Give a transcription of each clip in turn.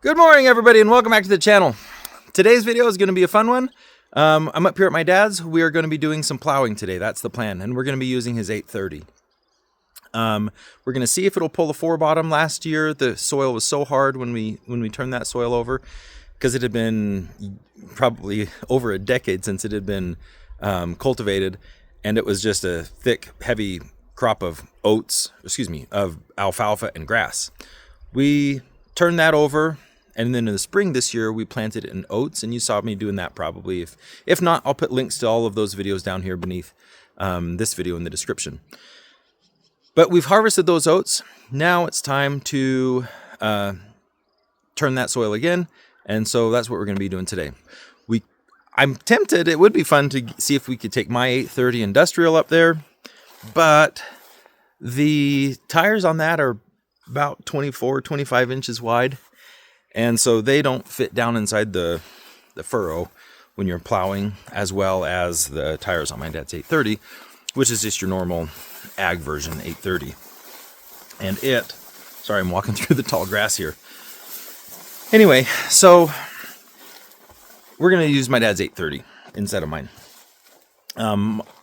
Good morning, everybody, and welcome back to the channel. Today's video is going to be a fun one. I'm up here at my dad's. We are going to be doing some plowing today. That's the plan, and we're going to be using his 830. We're going to see if it'll pull the 4-bottom. Last year, the soil was so hard when we turned that soil over, because it had been probably over a decade since it had been cultivated, and it was just a thick, heavy crop of of alfalfa and grass. We turned that over. And then in the spring this year, we planted it in oats, and you saw me doing that probably. If not, I'll put links to all of those videos down here beneath this video in the description. But we've harvested those oats. Now it's time to turn that soil again, and so that's what we're going to be doing today. I'm tempted, it would be fun to see if we could take my 830 industrial up there, but the tires on that are about 25 inches wide. And so they don't fit down inside the furrow when you're plowing, as well as the tires on my dad's 830, which is just your normal ag version 830. And sorry, I'm walking through the tall grass here. Anyway, so we're going to use my dad's 830 instead of mine.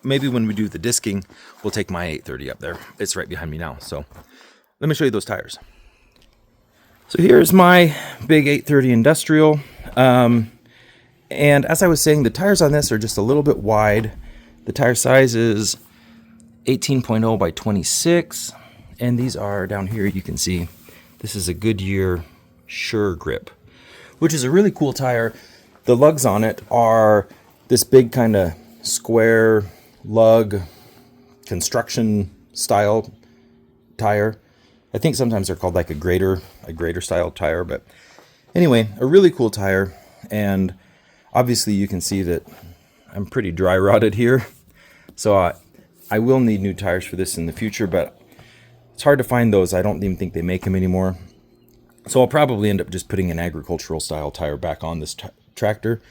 Maybe when we do the disking, we'll take my 830 up there. It's right behind me now. So let me show you those tires. So here's my big 830 industrial, and as I was saying, the tires on this are just a little bit wide. The tire size is 18.0 by 26, and these are down here, you can see, this is a Goodyear Sure Grip, which is a really cool tire. The lugs on it are this big kind of square lug construction style tire. I think sometimes they're called like a grader style tire, but anyway, a really cool tire. And obviously you can see that I'm pretty dry rotted here. So I will need new tires for this in the future, but it's hard to find those. I don't even think they make them anymore. So I'll probably end up just putting an agricultural style tire back on this tractor.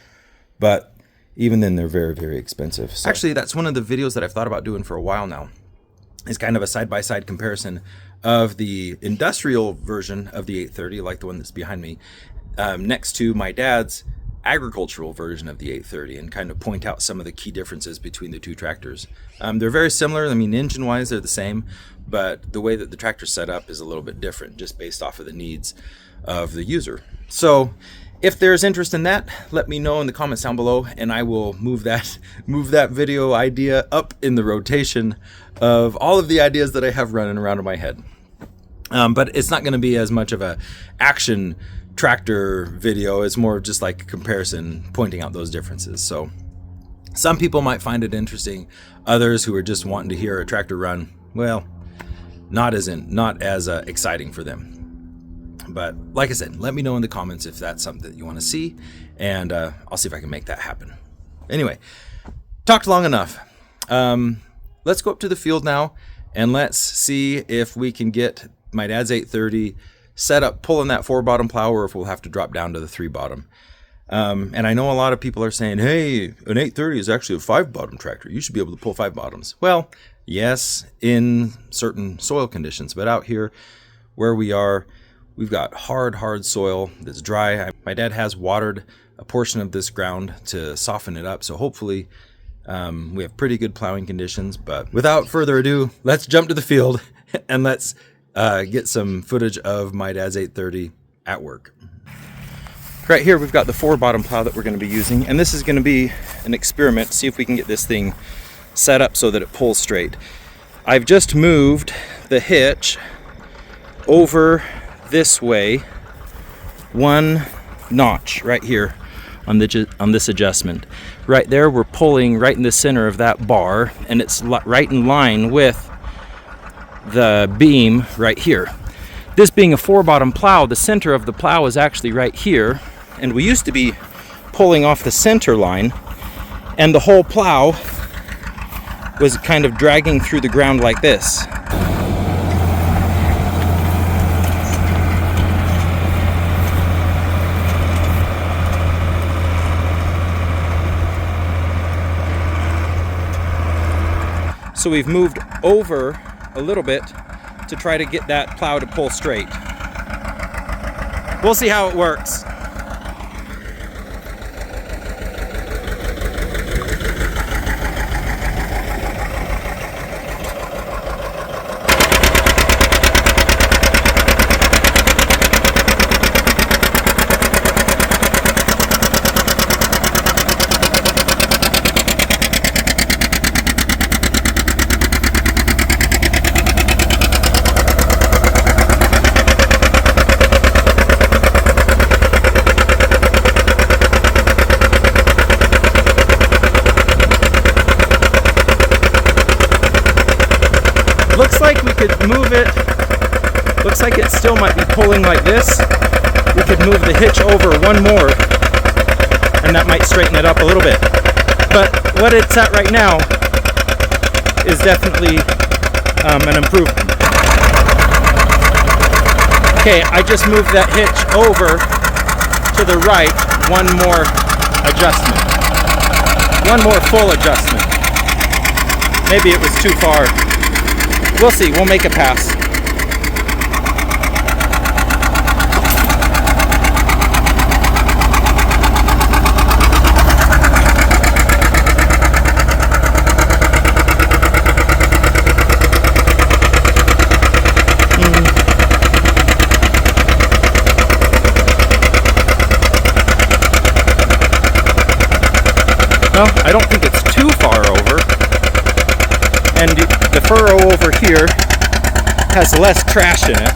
But even then, they're very, very expensive. So actually, that's one of the videos that I've thought about doing for a while now. Is kind of a side-by-side comparison of the industrial version of the 830, like the one that's behind me, next to my dad's agricultural version of the 830, and kind of point out some of the key differences between the two tractors. They're very similar. I mean, engine-wise, they're the same, but the way that the tractor's set up is a little bit different, just based off of the needs of the user. So if there's interest in that, let me know in the comments down below, and I will move that video idea up in the rotation of all of the ideas that I have running around in my head. But it's not going to be as much of a action tractor video. It's more just like a comparison, pointing out those differences. So some people might find it interesting. Others who are just wanting to hear a tractor run, well, not as exciting for them. But like I said, let me know in the comments if that's something that you want to see, and I'll see if I can make that happen. Anyway, talked long enough. Let's go up to the field now, and let's see if we can get my dad's 830 set up pulling that 4-bottom plow, or if we'll have to drop down to the 3-bottom. And I know a lot of people are saying, hey, an 830 is actually a 5-bottom tractor. You should be able to pull 5 bottoms. Well, yes, in certain soil conditions, but out here where we are, we've got hard soil that's dry. My dad has watered a portion of this ground to soften it up, so hopefully we have pretty good plowing conditions. But without further ado, let's jump to the field and let's get some footage of my dad's 830 at work. Right here we've got the 4-bottom plow that we're going to be using, and this is going to be an experiment, see if we can get this thing set up so that it pulls straight. I've just moved the hitch over this way 1 notch right here on this adjustment. Right there, we're pulling right in the center of that bar, and it's right in line with the beam right here. This being a 4-bottom plow, the center of the plow is actually right here, and we used to be pulling off the center line, and the whole plow was kind of dragging through the ground like this. So we've moved over a little bit to try to get that plow to pull straight. We'll see how it works. Looks like we could move it. Looks like it still might be pulling like this. We could move the hitch over one more, and that might straighten it up a little bit. But what it's at right now is definitely an improvement. Okay, I just moved that hitch over to the right. One more adjustment. One more full adjustment. Maybe it was too far. We'll see. We'll make a pass. Well, I don't think it's too far over. And the furrow over here has less trash in it.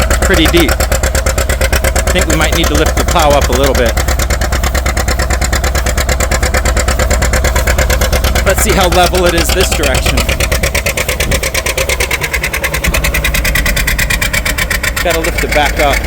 It's pretty deep. I think we might need to lift the plow up a little bit. Let's see how level it is this direction. Gotta lift it back up.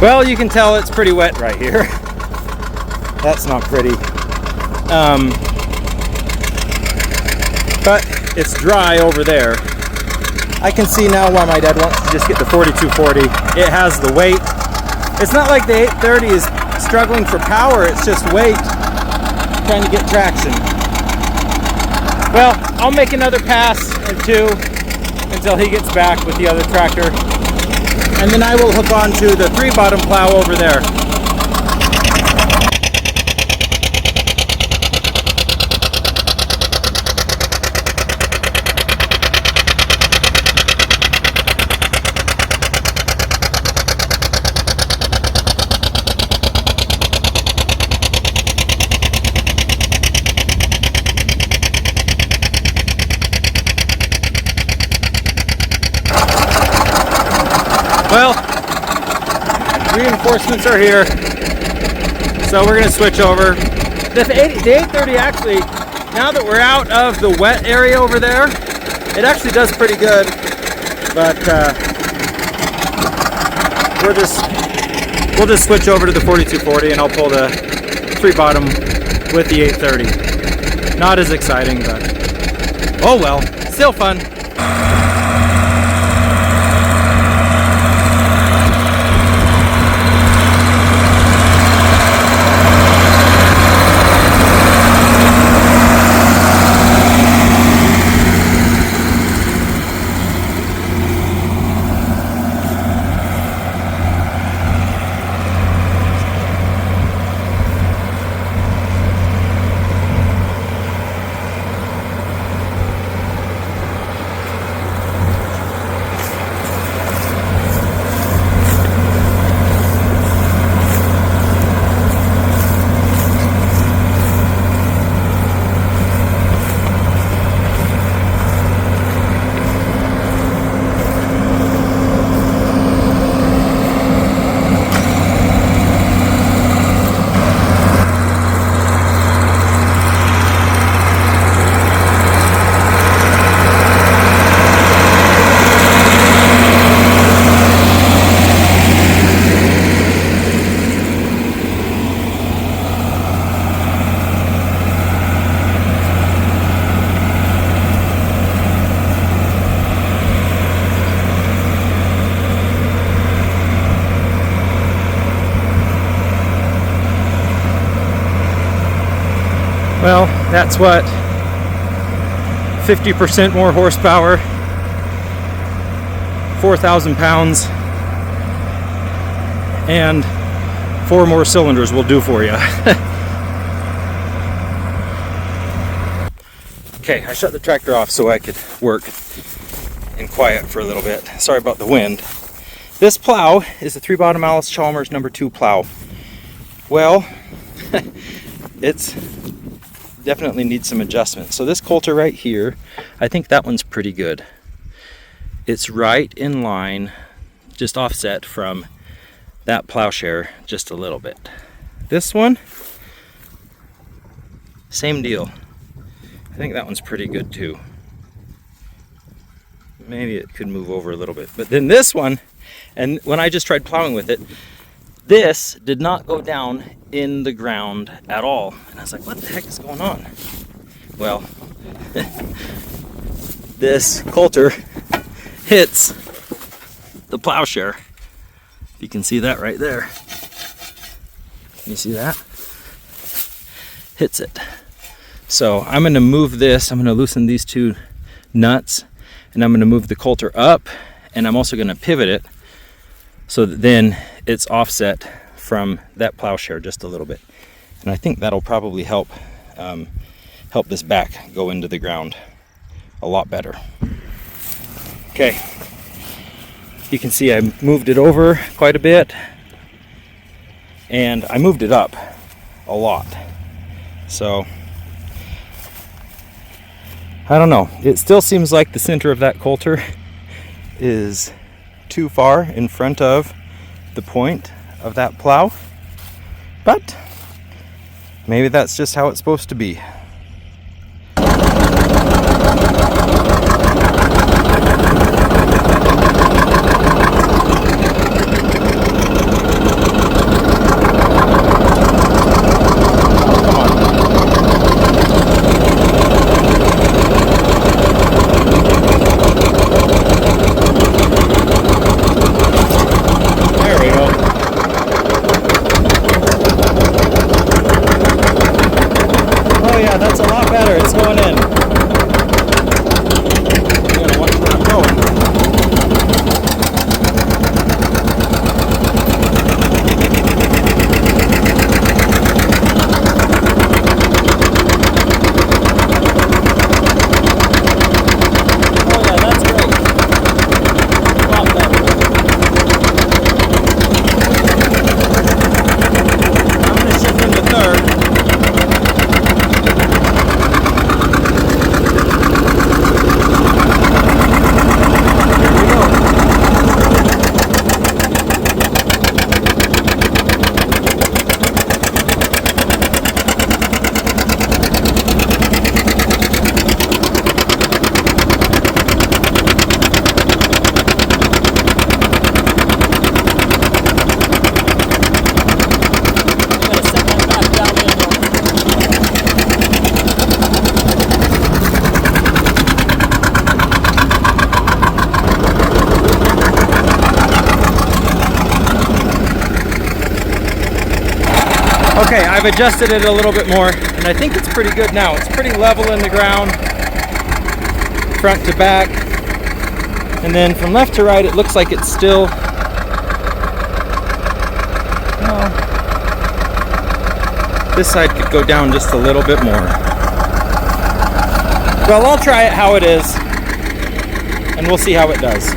Well, you can tell it's pretty wet right here. That's not pretty. But it's dry over there. I can see now why my dad wants to just get the 4240. It has the weight. It's not like the 830 is struggling for power, it's just weight trying to get traction. Well, I'll make another pass or two until he gets back with the other tractor. And then I will hook on to the 3-bottom plow over there. Well, reinforcements are here, so we're going to switch over. The 830 actually, now that we're out of the wet area over there, it actually does pretty good, but we'll just switch over to the 4240 and I'll pull the 3-bottom with the 830. Not as exciting, but oh well, still fun. Well, that's what, 50% more horsepower, 4,000 pounds, and 4 more cylinders will do for you. Okay, I shut the tractor off so I could work in quiet for a little bit. Sorry about the wind. This plow is a 3-bottom Alice Chalmers number 2 plow. Well, it's definitely needs some adjustment. So this coulter right here, I think that one's pretty good. It's right in line, just offset from that plowshare just a little bit. This one, same deal. I think that one's pretty good too. Maybe it could move over a little bit. But then this one, and when I just tried plowing with it, this did not go down in the ground at all. And I was like, what the heck is going on? Well, this coulter hits the plowshare. You can see that right there. Can you see that? Hits it. So I'm going to move this. I'm going to loosen these 2 nuts, and I'm going to move the coulter up, and I'm also going to pivot it so that then it's offset from that plowshare just a little bit. And I think that'll probably help this back go into the ground a lot better. Okay, you can see I moved it over quite a bit, and I moved it up a lot. So I don't know, it still seems like the center of that coulter is too far in front of the point of that plow, but maybe that's just how it's supposed to be. Okay, I've adjusted it a little bit more, and I think it's pretty good now. It's pretty level in the ground, front to back, and then from left to right, it looks like it's still, well, this side could go down just a little bit more. Well, I'll try it how it is, and we'll see how it does.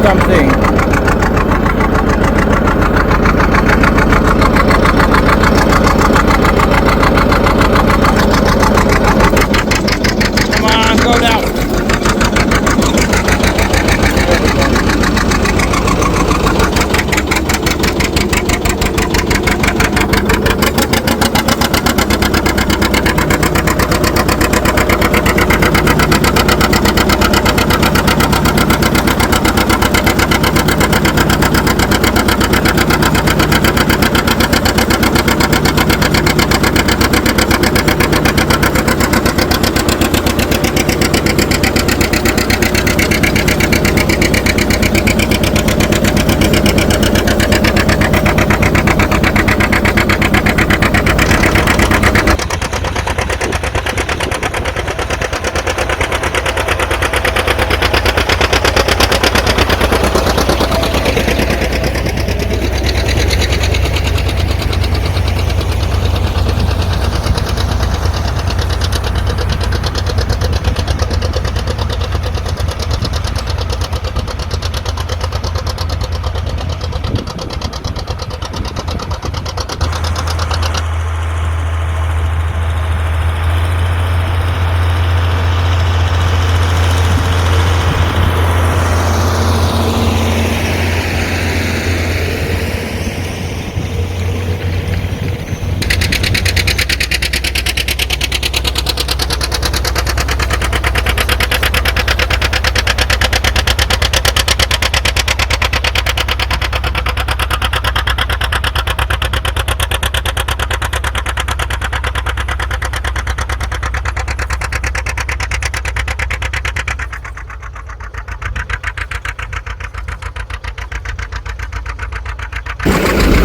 Something. Come on, go down.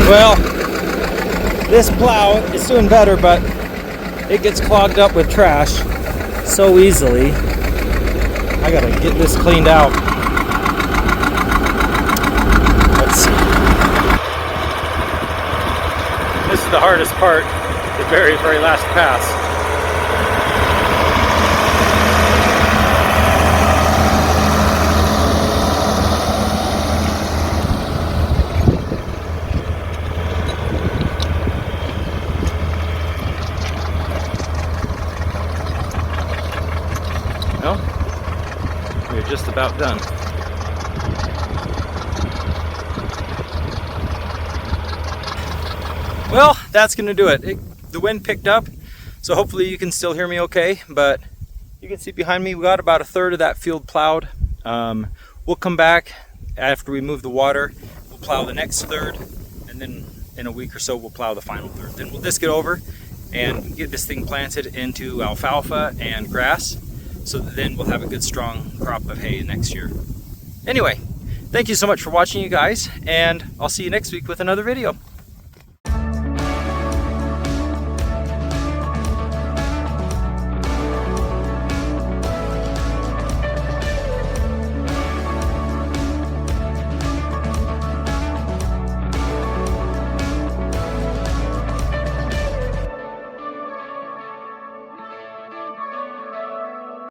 Well, this plow is doing better, but it gets clogged up with trash so easily. I gotta get this cleaned out. Let's see. This is the hardest part, the very, very last pass. Well, we're just about done. Well, that's gonna do it. The wind picked up, so hopefully you can still hear me okay, but you can see behind me we got about a third of that field plowed. We'll come back after we move the water, we'll plow the next third, and then in a week or so we'll plow the final third. Then we'll disc it over and get this thing planted into alfalfa and grass, so that then we'll have a good strong crop of hay next year. Anyway, thank you so much for watching, you guys, and I'll see you next week with another video.